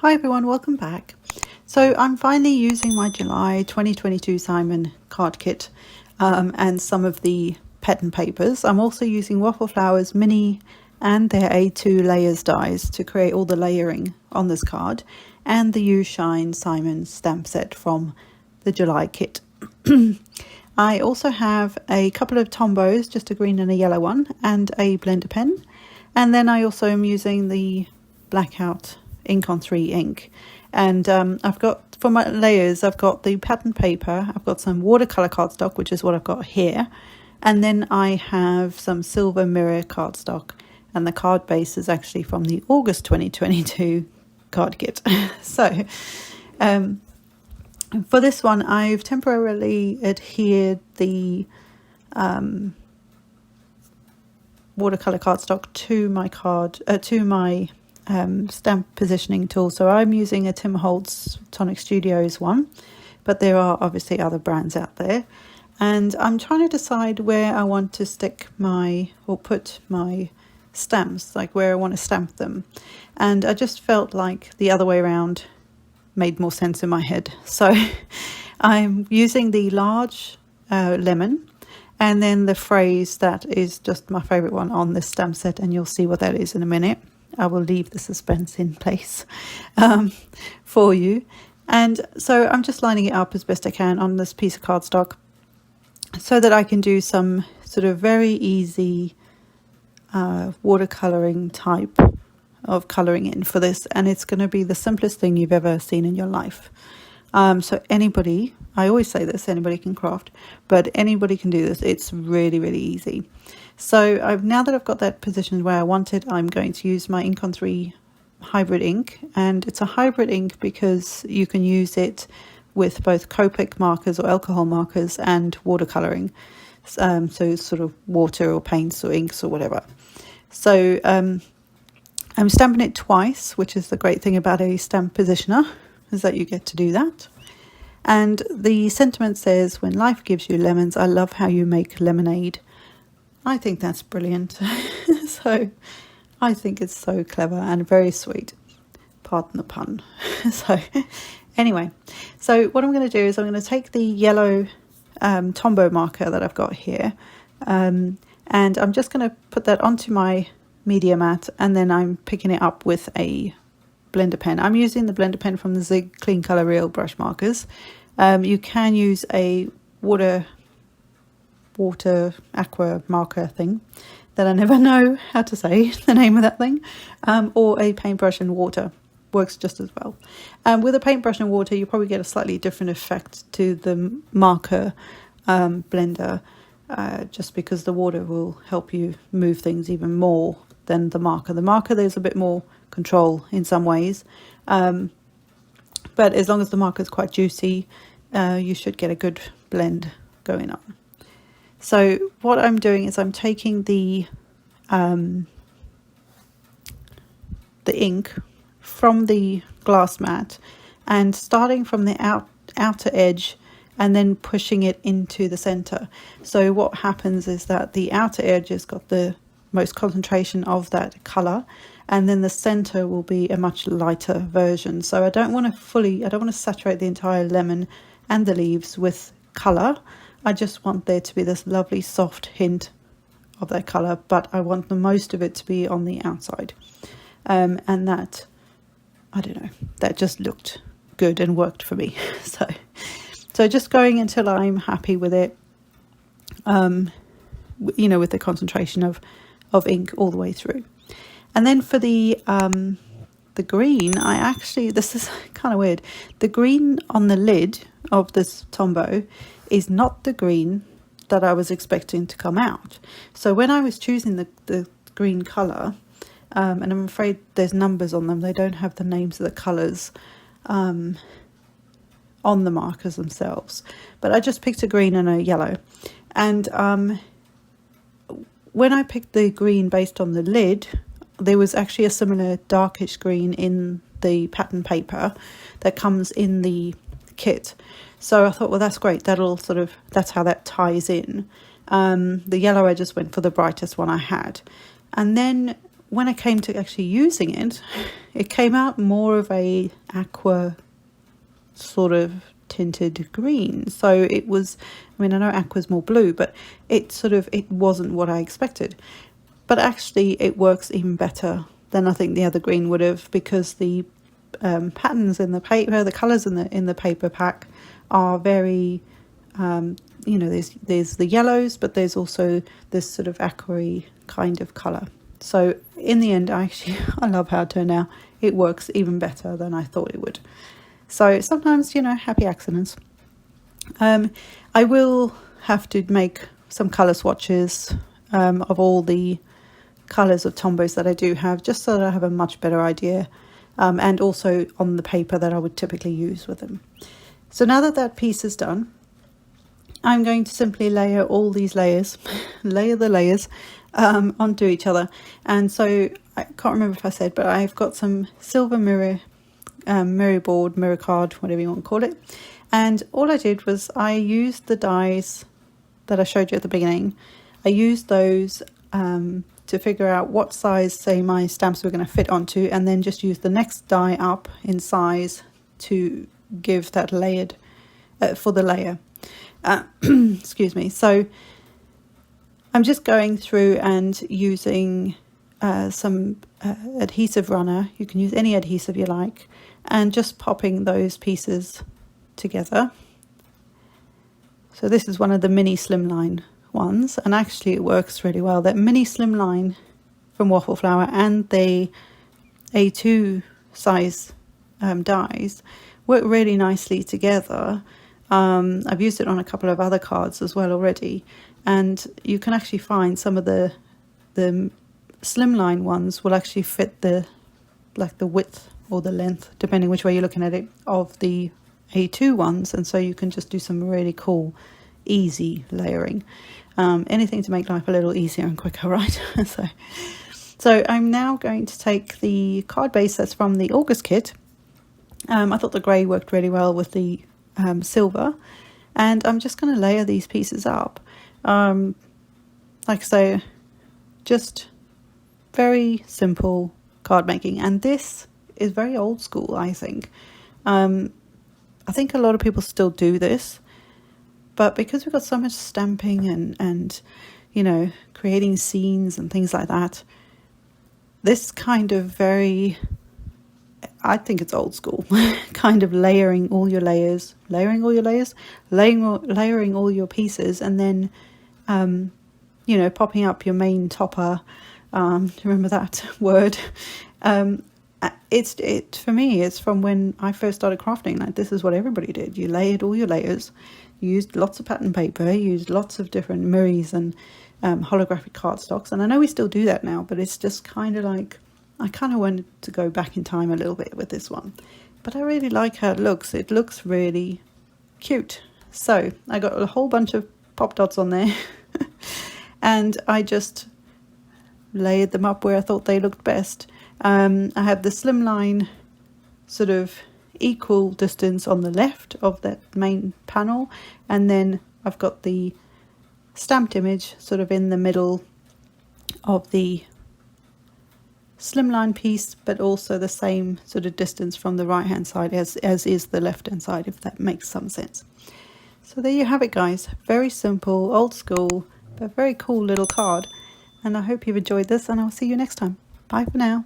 Hi everyone, welcome back. So I'm finally using my July 2022 Simon card kit and some of the pattern papers. I'm also using Waffle Flowers Mini and their A2 layers dies to create all the layering on this card, and the You Shine Simon stamp set from the July kit. I also have a couple of Tombos, just a green and a yellow one, and a blender pen. And then I also am using the Blackout Ink on 3 ink. And I've got, for my layers, I've got the pattern paper, I've got some watercolor cardstock, which is what I've got here. And then I have some silver mirror cardstock. And the card base is actually from the August 2022 card kit. So, for this one, I've temporarily adhered the watercolor cardstock to my stamp positioning tool. So I'm using a Tim Holtz Tonic Studios one, but there are obviously other brands out there. And I'm trying to decide where I want to stick put my stamps, like where I want to stamp them. And I just felt like the other way around made more sense in my head. So I'm using the large lemon, and then the phrase that is just my favorite one on this stamp set, and you'll see what that is in a minute. I will leave the suspense in place for you. And so I'm just lining it up as best I can on this piece of cardstock so that I can do some sort of very easy watercoloring type of coloring in for this, and it's going to be the simplest thing you've ever seen in your life. So anybody, I always say this, anybody can craft, but anybody can do this. It's really, really easy. So now that I've got that positioned where I want it, I'm going to use my Ink on 3 hybrid ink, and it's a hybrid ink because you can use it with both Copic markers or alcohol markers and watercoloring. So sort of water or paints or inks or whatever. So I'm stamping it twice, which is the great thing about a stamp positioner, is that you get to do that. And the sentiment says, when life gives you lemons, I love how you make lemonade. I think that's brilliant. So I think it's so clever and very sweet. Pardon the pun. So anyway, so what I'm going to do is I'm going to take the yellow Tombow marker that I've got here, and I'm just going to put that onto my media mat, and then I'm picking it up with a blender pen. I'm using the blender pen from the Zig Clean Color Real brush markers. You can use a water aqua marker thing that I never know how to say the name of that thing, or a paintbrush and water works just as well. With a paintbrush and water, you probably get a slightly different effect to the marker blender, just because the water will help you move things even more than the marker. The marker, there's a bit more control in some ways, but as long as the marker is quite juicy, you should get a good blend going on. So what I'm doing is I'm taking the ink from the glass mat and starting from the outer edge and then pushing it into the center. So what happens is that the outer edge has got the most concentration of that color, and then the center will be a much lighter version. So I don't want to saturate the entire lemon and the leaves with color. I just want there to be this lovely soft hint of that color, but I want the most of it to be on the outside. And that, I don't know, that just looked good and worked for me. So just going until I'm happy with it, with the concentration of ink all the way through. And then for the green, this is kind of weird. The green on the lid of this Tombow is not the green that I was expecting to come out. So when I was choosing the green color, and I'm afraid there's numbers on them, they don't have the names of the colors on the markers themselves, but I just picked a green and a yellow. And when I picked the green based on the lid, there was actually a similar darkish green in the pattern paper that comes in the kit. So I thought, well, that's great. That's how that ties in. The yellow, I just went for the brightest one I had. And then when I came to actually using it, it came out more of a aqua sort of tinted green. So it was, I mean, I know aqua's more blue, but it wasn't what I expected. But actually it works even better than I think the other green would have, because the patterns in the paper, the colours in the paper pack are very, you know, there's the yellows, but there's also this sort of aqua kind of colour. So in the end, I love how it turned out. It works even better than I thought it would. So sometimes, you know, happy accidents. I will have to make some colour swatches of all the colours of Tombows that I do have, just so that I have a much better idea, and also on the paper that I would typically use with them. So now that that piece is done, I'm going to simply layer all these layers, layer the layers onto each other. And so I can't remember if I said, but I've got some silver mirror board, mirror card, whatever you want to call it. And all I did was I used the dies that I showed you at the beginning. I used those to figure out what size, say, my stamps were going to fit onto, and then just use the next die up in size to give that layered for the layer. Excuse me. So I'm just going through and using some adhesive runner. You can use any adhesive you like, and just popping those pieces together. So this is one of the mini slimline ones, and actually it works really well. That mini slimline from Waffle Flower and the A2 size dies work really nicely together. I've used it on a couple of other cards as well already, and you can actually find some of the slimline ones will actually fit the width or the length, depending which way you're looking at it, of the A2 ones, and so you can just do some really cool easy layering. Anything to make life a little easier and quicker, right? So I'm now going to take the card base that's from the August kit. I thought the grey worked really well with the silver, and I'm just going to layer these pieces up. Like I say, just very simple card making, and this is very old school, I think. I think a lot of people still do this, but because we've got so much stamping and you know, creating scenes and things like that, this kind of very, I think it's old school, kind of layering all your layers, layering all your pieces, and then, you know, popping up your main topper. Remember that word? For me, it's from when I first started crafting. Like, this is what everybody did. You layered all your layers, you used lots of pattern paper, you used lots of different mirrors and holographic cardstocks. And I know we still do that now, but it's just kind of like, I kind of wanted to go back in time a little bit with this one. But I really like how it looks. It looks really cute. So I got a whole bunch of pop dots on there and I just layered them up where I thought they looked best. I have the slimline sort of equal distance on the left of that main panel, and then I've got the stamped image sort of in the middle of the slimline piece, but also the same sort of distance from the right hand side as is the left hand side, if that makes some sense. So there you have it, guys. Very simple, old school, but very cool little card, and I hope you've enjoyed this, and I'll see you next time. Bye for now.